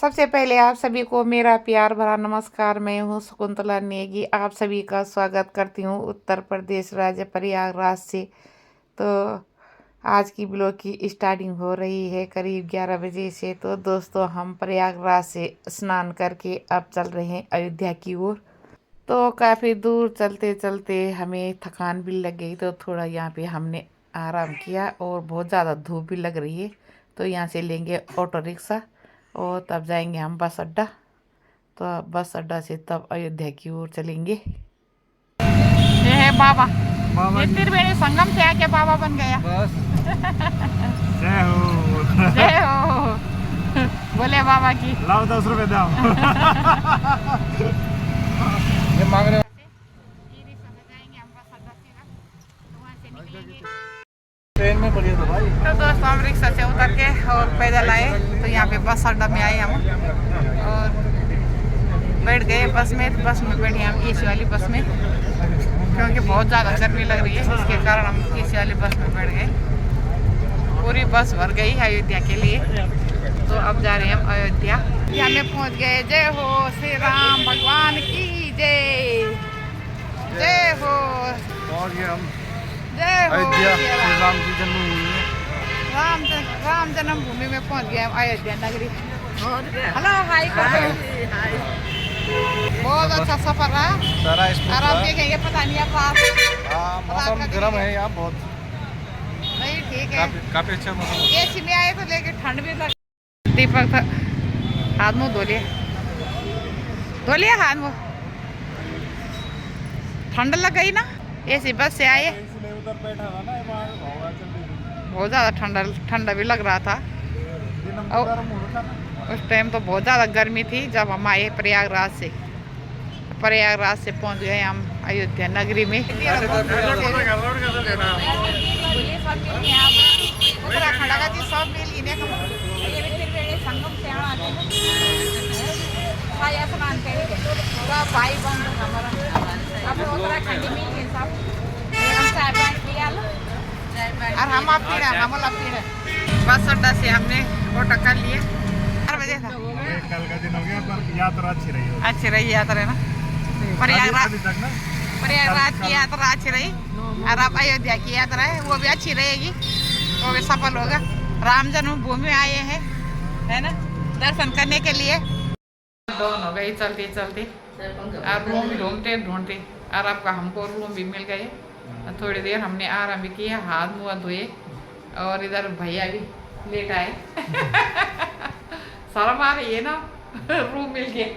सबसे पहले आप सभी को मेरा प्यार भरा नमस्कार। मैं हूँ शकुंतला नेगी। आप सभी का स्वागत करती हूँ उत्तर प्रदेश राज्य प्रयागराज से। तो आज की ब्लॉग की स्टार्टिंग हो रही है करीब 11 बजे से। तो दोस्तों, हम प्रयागराज से स्नान करके अब चल रहे हैं अयोध्या की ओर। तो काफ़ी दूर चलते चलते हमें थकान भी लग गई, तो थोड़ा यहाँ पे हमने आराम किया और बहुत ज़्यादा धूप भी लग रही है। तो यहाँ से लेंगे ऑटो रिक्शा और तब जाएंगे हम बस अड्डा। तो अब बस अड्डा से तब अयोध्या की ओर चलेंगे। ये है बाबा, ये त्रिवेणी संगम से आके बाबा बन गया। बस जय हो जय हो बोले बाबा की। लाओ 10 रुपए दाओ। ये मांग रहे ट्रेन में बढ़िया था भाई। तो दोस्तों, हम रिक्शा से उतर के और पैदल आए। तो यहाँ पे बस अड्डा में आए हम और बैठ गए बस में। बस में बैठे हम एसी वाली बस में, क्योंकि बहुत ज़्यादा गर्मी लग रही है, इसके कारण हम एसी वाली बस में बैठ गए। पूरी बस भर गई अयोध्या के लिए। तो अब जा रहे हैं हम अयोध्या। यहाँ में पहुँच गए। जय हो श्री राम भगवान की जय। जय हो हम जय हो अयोध्या श्री राम की जन्मभूमि में। राम जन्मभूमि में पहुंच गए हम अयोध्या नगरी। Hello hi. बहुत अच्छा सफर रहा। और आप देखेंगे पता नहीं आप मौसम गर्म है यहाँ बहुत। नहीं ठीक है, काफी अच्छा मौसम। एसी में आए तो लेकिन ठंड भी लग। दीपक था, हाथ मुँह धो लिया हाथ मुँह। ठंड लग गई ना, एसी बस से आए। उधर बैठा था ना, बहुत ज़्यादा ठंडा भी लग रहा था। उस टाइम तो बहुत ज़्यादा गर्मी थी जब हम आए प्रयागराज से। प्रयागराज से पहुंच गए हम अयोध्या नगरी में। और हम बस अड्डा से हमने ऑटो कर लिए। 4 बजे था। कल का दिन हो गया पर यात्रा अच्छी रही यात्रा ना। प्रयागराज की यात्रा अच्छी रही और अब अयोध्या की यात्रा है, वो भी अच्छी रहेगी, वो भी सफल होगा। राम जन्मभूमि में आए हैं, है ना, दर्शन करने के लिए। डाउन हो गई चलते चलते और रूम ढूंढते और आपका हमको रूम भी मिल गए। थोड़ी देर हमने आराम भी किया, हाथ मुँह धोए और इधर भैया भी लेट आए। शर्म आ रही है ना, रूम मिल गया।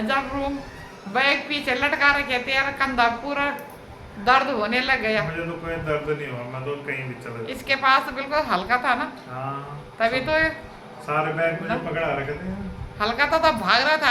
जब रूम बैग पीछे लटका रखे थे यार, कंधा पूरा दर्द होने लग गया। मुझे तो कोई दर्द नहीं हुआ, मैं तो कहीं भी चला। इसके पास बिल्कुल हल्का था ना। तभी तो सारे बैग मुझे पकड़ा रखे थे। हल्का था तब भाग रहा था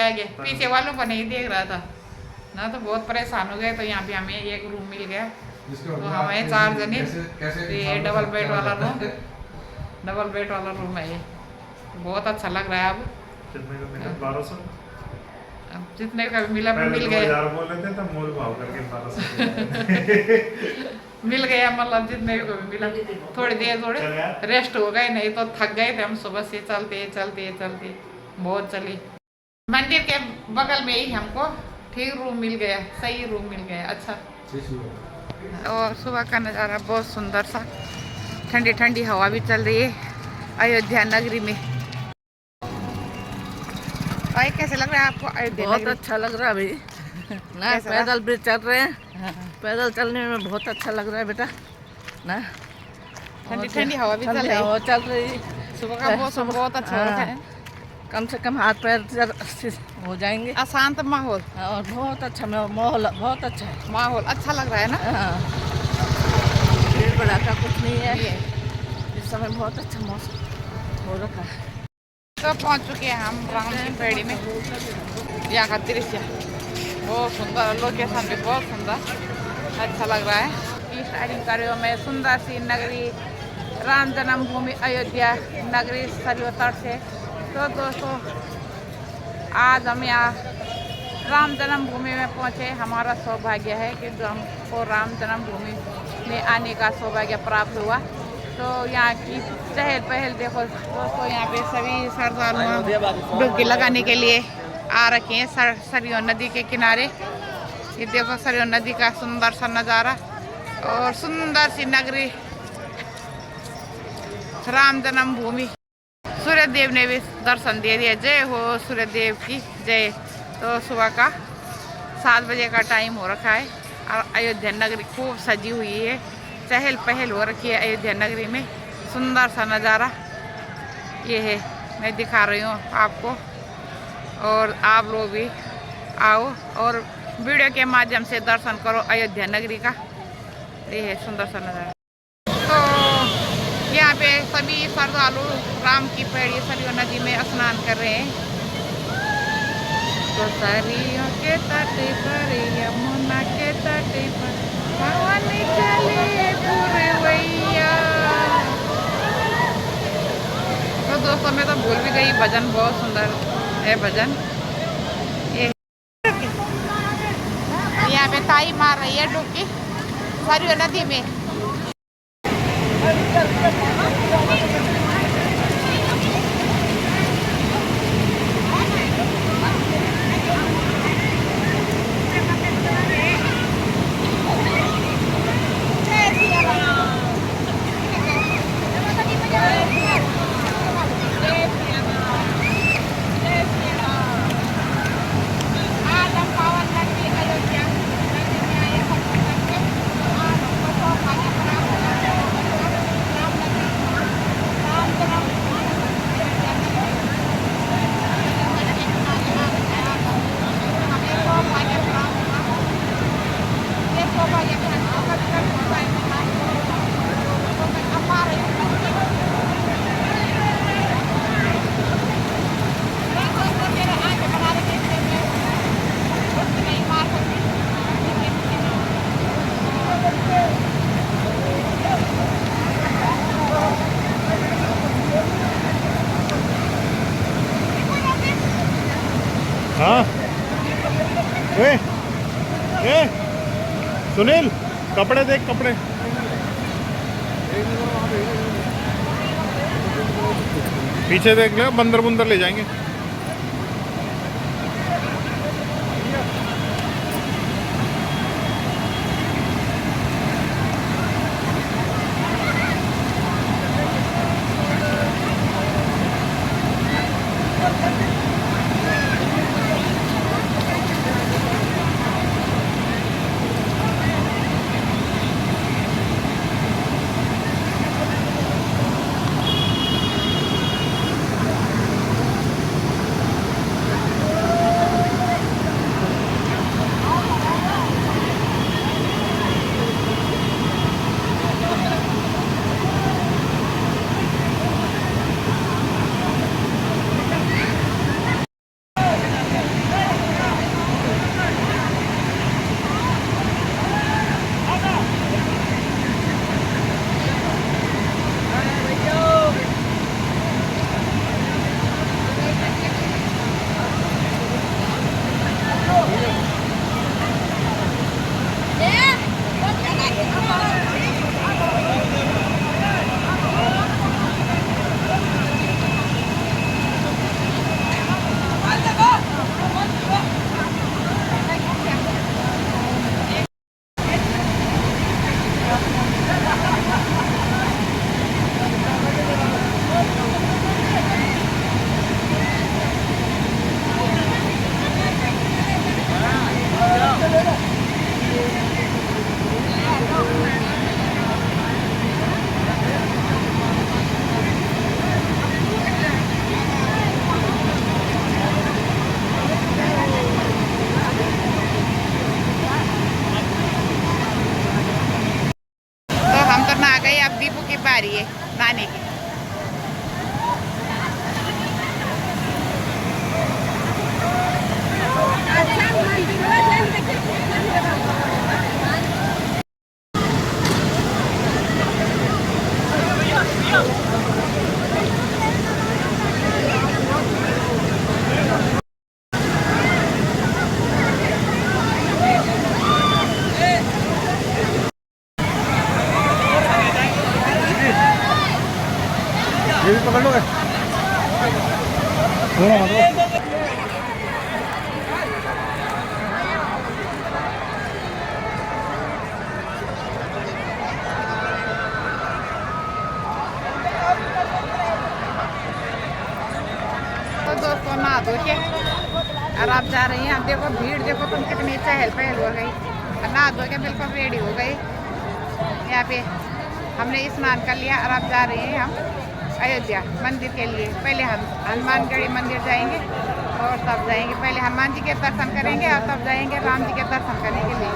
आगे, पीछे वालों को नहीं देख रहा था ना। तो बहुत परेशान हो गए। तो यहाँ पे हमें एक रूम मिल गया। तो हमें 4 जने, ये डबल बेड वाला रूम है। ये बहुत अच्छा लग रहा है। अब कितने का मिला? 1200। अब जितने का मिला मिल गया। बोल रहे थे तब मोल भाव करके 1200 मिल गया, मतलब जितने को भी मिला। थोड़ी देर रेस्ट हो गए, नहीं तो थक गए थे हम सुबह से चलते बहुत चली। मंदिर के बगल में ही हमको ठीक रूम मिल गया, सही रूम मिल गया, अच्छा। और सुबह का नज़ारा बहुत सुंदर सा, ठंडी ठंडी हवा भी चल रही है अयोध्या नगरी में। भाई कैसे लग रहा है आपको अयोध्या? बहुत अच्छा लग रहा है भाई ना। पैदल भी चल रहे हैं। पैदल चलने में बहुत अच्छा लग रहा है बेटा ना। ठंडी हवा भी चल रही है। सुबह का मौसम बहुत अच्छा हो रहा है। कम से कम हाथ पैर हो जाएंगे। अशांत माहौल और बहुत अच्छा माहौल, बहुत अच्छा है माहौल, अच्छा लग रहा है ना। भीड़ भड़ाका कुछ नहीं है इस समय, बहुत अच्छा मौसम हो रखा है। तो पहुंच चुके हैं हम राम की पेड़ी में। यहाँ का दृश्य बहुत सुंदर, लोकेशन भी बहुत सुंदर, अच्छा लग रहा है। स्टार्टिंग कर रही हूँ मैं सुंदर सी नगरी राम जन्मभूमि अयोध्या नगरी सरयू तट से। तो दोस्तों, आज हम यहाँ राम जन्मभूमि में पहुँचे। हमारा सौभाग्य है कि जो हमको राम जन्मभूमि में आने का सौभाग्य प्राप्त हुआ। तो यहाँ की चहल पहल देखो दोस्तों, यहाँ पे सभी श्रद्धालु डुबकी लगाने के लिए आ रखे हैं सरयू नदी के किनारे। ये देखो सरयू नदी का सुंदर सा नज़ारा और सुंदर सी नगरी राम जन्मभूमि। सूर्य देव ने भी दर्शन दे दिया। जय हो सूर्य देव की जय। तो सुबह का 7 बजे का टाइम हो रखा है और अयोध्या नगरी खूब सजी हुई है, चहल पहल हो रखी है अयोध्या नगरी में। सुंदर सा नज़ारा ये है, मैं दिखा रही हूँ आपको, और आप लोग भी आओ और वीडियो के माध्यम से दर्शन करो अयोध्या नगरी का। ये है सुंदर सा नज़ारा। तो यहाँ पे सभी श्रद्धालु राम की पैड़ी सरयू नदी में स्नान कर रहे हैं। तो सरयू के तट पर यमुना के तट पर पवन चले पुरवैया। तो दोस्तों मैं तो भूल भी गई, भजन बहुत सुंदर है भजन। ये यहाँ पे ताई मार रही है डुबकी सरयू नदी में। हाँ ए सुनील, कपड़े देख, कपड़े पीछे देख ले, बंदर बुंदर ले जाएंगे। तो दोस्तों नहा धो के और आप जा रही हैं। अब देखो भीड़, देखो तुम कितनी चहल पहल हो गई। नहा धो के बिल्कुल रेडी हो गई। यहाँ पे हमने स्नान कर लिया और अब जा रहे हैं हम अयोध्या मंदिर के लिए। पहले हम हनुमानगढ़ी मंदिर जाएंगे और तब जाएंगे, पहले हनुमान जी के दर्शन करेंगे और तब जाएंगे राम जी के दर्शन करने के लिए।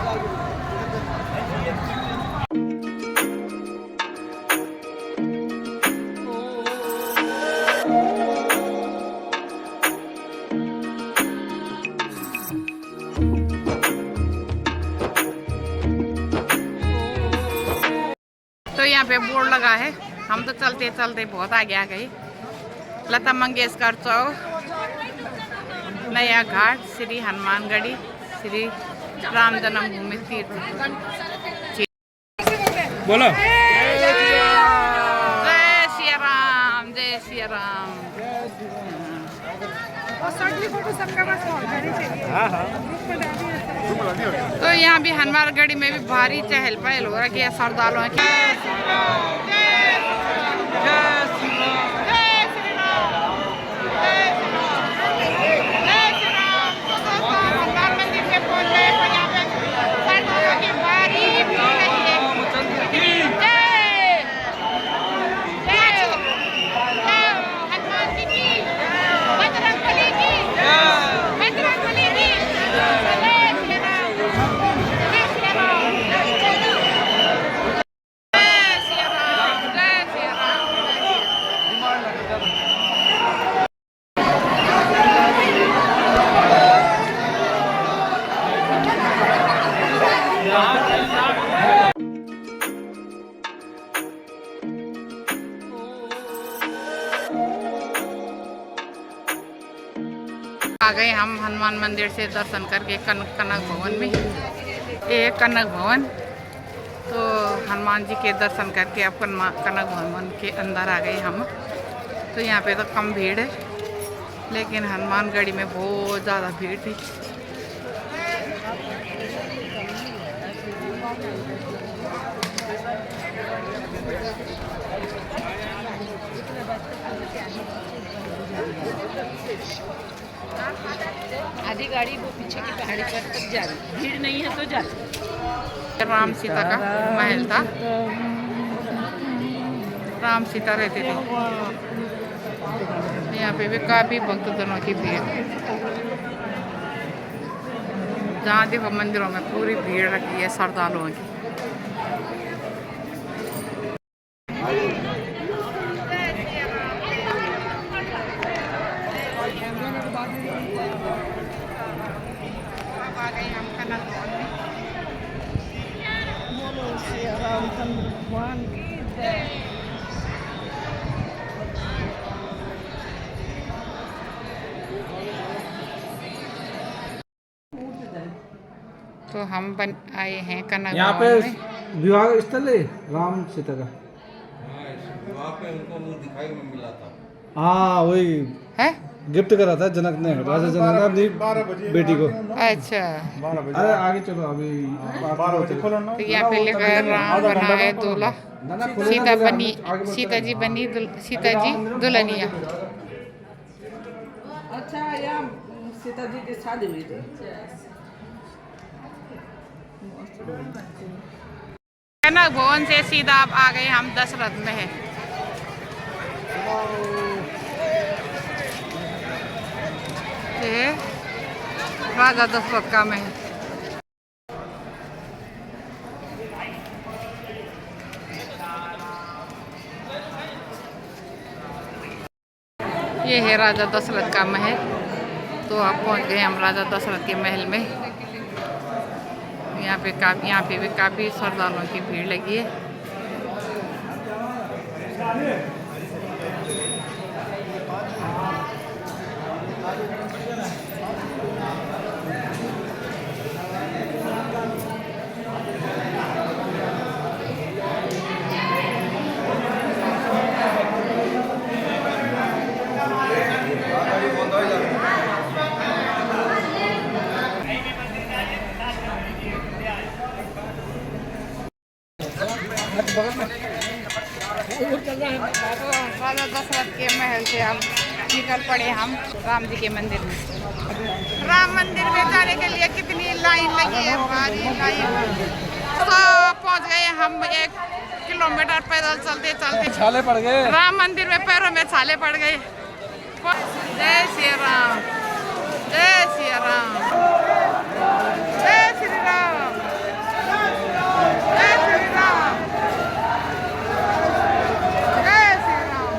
तो यहाँ पे बोर्ड लगा है। हम तो चलते चलते बहुत आगे आ गए। लता मंगेशकर चौक, नया घाट, श्री हनुमानगढ़ी, श्री राम जन्मभूमि तीर्थ। बोलो जय श्री राम, जय श्री राम। तो यहाँ भी हनुमानगढ़ी में भी भारी चहल पहल हो रखी है श्रद्धालुओं की। आ गए हम हनुमान मंदिर से दर्शन करके कनक भवन में। ये कनक भवन, तो हनुमान जी के दर्शन करके अब कनक भवन के अंदर आ गए हम। तो यहाँ पे तो कम भीड़ है, लेकिन हनुमानगढ़ी में बहुत ज़्यादा भीड़ थी। आधी गाड़ी वो पीछे की पहाड़ी पर तक जा रही, भीड़ नहीं है तो जा रही। राम सीता का महल था, राम सीता रहते थे। यहाँ पे भी काफी भक्तजनों की भीड़। जहाँ देखो मंदिरों में पूरी भीड़ रखी है श्रद्धालुओं की। तो हम आए हैं कनक यहाँ पे भवन में। विवाह स्थल है राम सीता का। वहाँ पे उनको वो दिखाई में मिला था। हाँ वही है। गिफ्ट करा था जनक ने, राजा जनक ने अपनी बेटी को। अच्छा, 12 बजे। अरे आगे चलो अभी 12 बजे खोलो ना। तो यहाँ पे लिखा है राम बना है दूल्हा, सीता बनी, सीता जी बनी सीता जी दुल्हनिया। अच्छा, यहाँ सीता जी की शादी हुई थी। कनक भवन से सीधा आप आ गए हम दशरथ में है। ये राजा दशरथ का महल। ये है राजा दशरथ का महल। तो आप पहुंच गए हम राजा दशरथ के महल में। यहाँ पे भी काफ़ी श्रद्धालुओं की भीड़ लगी है। अब निकल पड़े हम राम जी के मंदिर में। राम मंदिर में जाने के लिए कितनी लाइन लगी है, भारी लाइन। तो पहुंच गए हम 1 किलोमीटर पैदल चलते चलते। छाले पड़ गए राम मंदिर में, पैरों में छाले पड़ गए। जय श्री राम, जय श्री राम, जय श्री राम, जय श्री राम, जय श्री राम।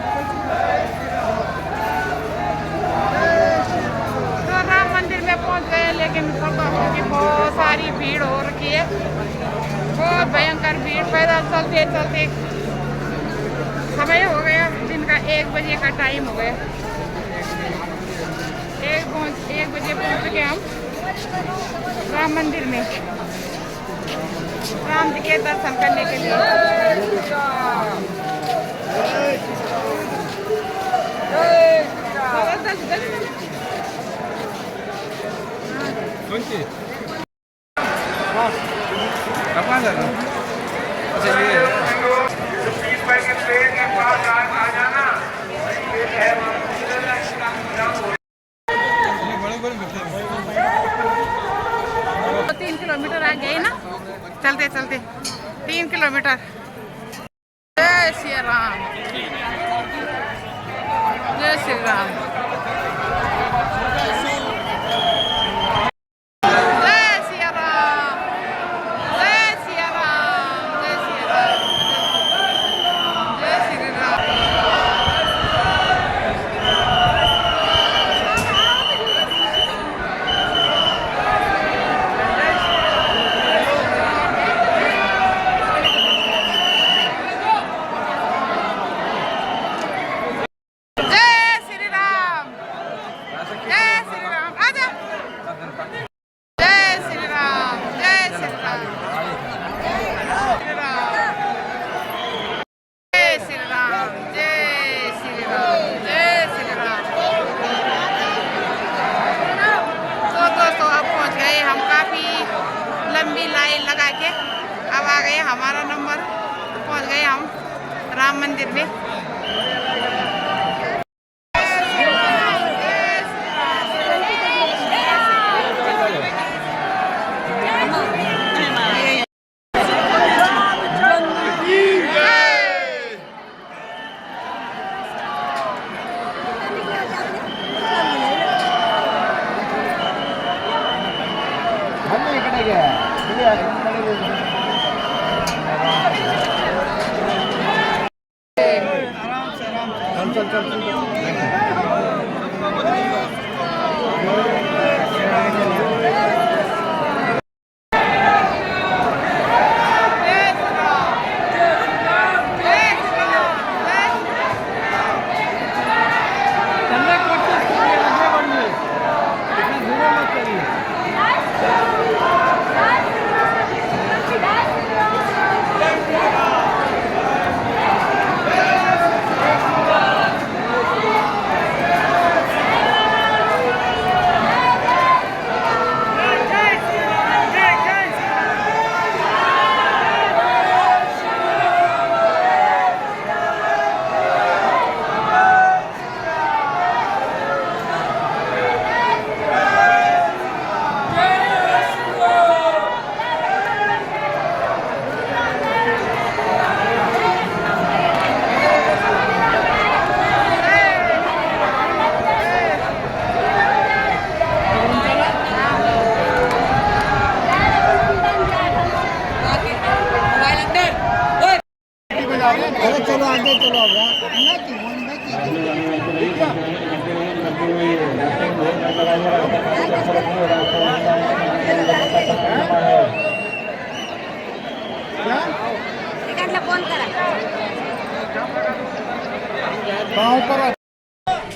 तो राम मंदिर में पहुंच गए, लेकिन भक्तों की बहुत सारी भीड़ हो रखी है, बहुत भयंकर भीड़। पैदल चलते चलते समय हो गया, दिन का 1 बजे का टाइम हो गया। 1 बजे पहुंच गए हम राम मंदिर में, राम जी के दर्शन करने के लिए। कहाँ जा रहे हो? अच्छा ये तो 3 किलोमीटर आ गए ना, चलते चलते 3 किलोमीटर। जय श्री राम, जय श्री राम, जय श्री राम, जय श्री राम, जय श्री राम, जय श्री राम। अब आ गए हमारा नंबर, पहुंच गए हम राम मंदिर में।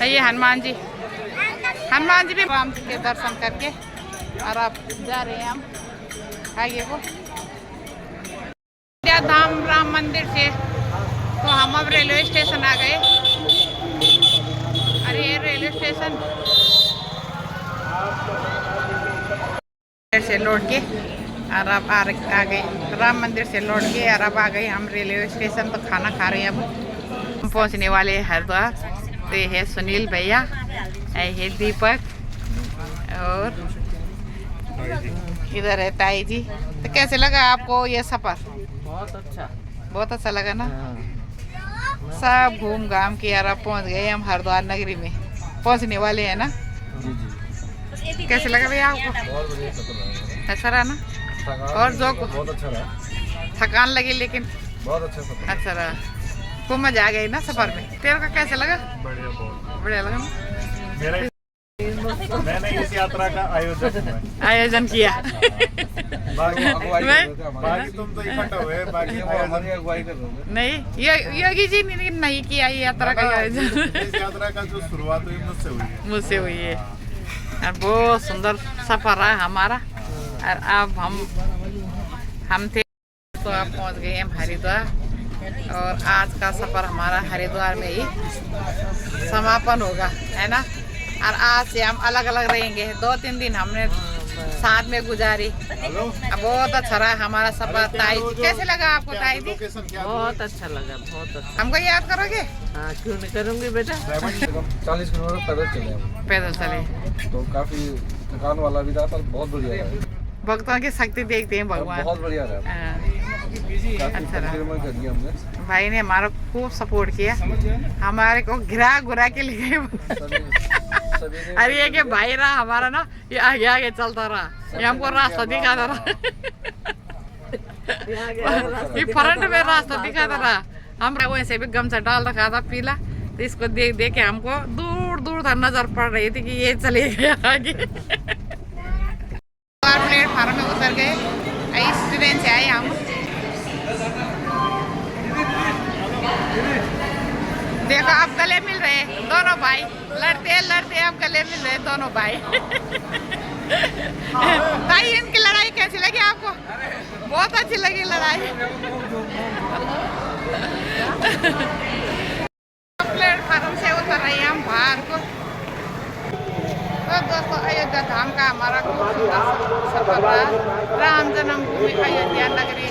ये हनुमान जी भी राम जी के दर्शन करके और अब जा रहे हैं हम आगे को धाम राम मंदिर से। तो हम अब रेलवे स्टेशन आ गए। अरे ये रेलवे स्टेशन से लौट के और अब आ गए राम मंदिर से लौट के और अब आ गए हम रेलवे स्टेशन। तो खाना खा रहे हैं। अब हम पहुंचने वाले हैं हरिद्वार। तो ये है सुनील भैया, ये है दीपक, और इधर है ताई जी। तो कैसे लगा आपको ये सफर? बहुत अच्छा। बहुत अच्छा लगा ना। सब घूम घाम के यार अब पहुंच गए हम हरिद्वार नगरी में, पहुंचने वाले हैं ना। जी जी, कैसे लगा भैया आपको? बहुत बढ़िया सफर रहा। अच्छा रहा ना? थकान और जो बहुत अच्छा रहा, थकान लगी लेकिन बहुत अच्छा सफर। अच्छा रहा, खूब मजा आ गई ना सफर में। तेरे को कैसे लगा? बढ़िया, बहुत बढ़िया लगा ना। मेरे मैंने इस यात्रा का आयोजन किया। बाकी तुम तो इकट्ठा हुए, बाकी हमारी अगुवाई कर रहे हो। नहीं योगी जी ने नहीं किया ये यात्रा का आयोजन। इस यात्रा का जो शुरुआत हुई मुझसे हुई है। मुझसे हुई है। और बहुत सुंदर सफर रहा हमारा। और अब हम थे तो अब पहुंच गए हम हरिद्वार, और आज का सफर हमारा हरिद्वार में ही समापन होगा, है ना। और आज से हम अलग अलग रहेंगे। 2-3 दिन हमने साथ में गुजारी। बहुत अच्छा रहा हमारा सफर। ताई जी कैसे लगा आपको? ताई जी बहुत अच्छा लगा, बहुत अच्छा। हमको याद करोगे? हाँ, क्यों नहीं करूँगी बेटा। 40 किलोमीटर पैदल चले हम, पैदल चले तो काफी थकान वाला भी था, पर बहुत बढ़िया रहा। भक्तों की शक्ति देखते हैं भगवान। बहुत बढ़िया रहा, हाँ, काफी अच्छा रहा। परिक्रमा करी हमने। भाई ने हमारा खूब सपोर्ट किया, हमारे को घिरा घुरा के ले गए। सभी ने अरे ये कि भाई रहा हमारा ना, ये आगे आगे चलता रहा, ये हमको रास्ता दिखाता रहा। ये फ्रंट में रास्ता दिखाता रहा। हम वैसे भी गमछा डाल रखा था पीला, तो इसको देख देख के हमको दूर दूर तक नजर पड़ रही थी कि ये चले गए आगे। प्लेटफार्म में उतर गए, इस ट्रेन से आए हम। देखो अब गले मिल रहे दोनों भाई, लड़ते लड़ते अब गले मिल रहे दोनों भाई। भाई इनकी लड़ाई कैसी लगी आपको? बहुत अच्छी लगी लड़ाई। प्लेटफार्म से उतर रहे हम बाहर को। तो दोस्तों अयोध्या धाम का हमारा खूब सुंदर सफर रहा। राम जन्मभूमि अयोध्या नगरी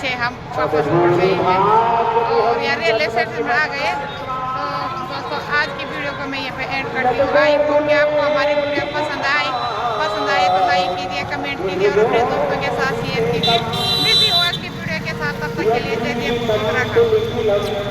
से हम वापस लौट गए हैं, और यहाँ रेलवे स्टेशन में आ गए। तो दोस्तों आज की वीडियो को मैं यहाँ पे एंड करती हूँ। आई होप कि आपको हमारी वीडियो पसंद आए तो लाइक कीजिए, कमेंट कीजिए और अपने दोस्तों के साथ शेयर कीजिए। मिलती हूँ आज की वीडियो के साथ, तब तक के लिए जय जय उत्तराखंड।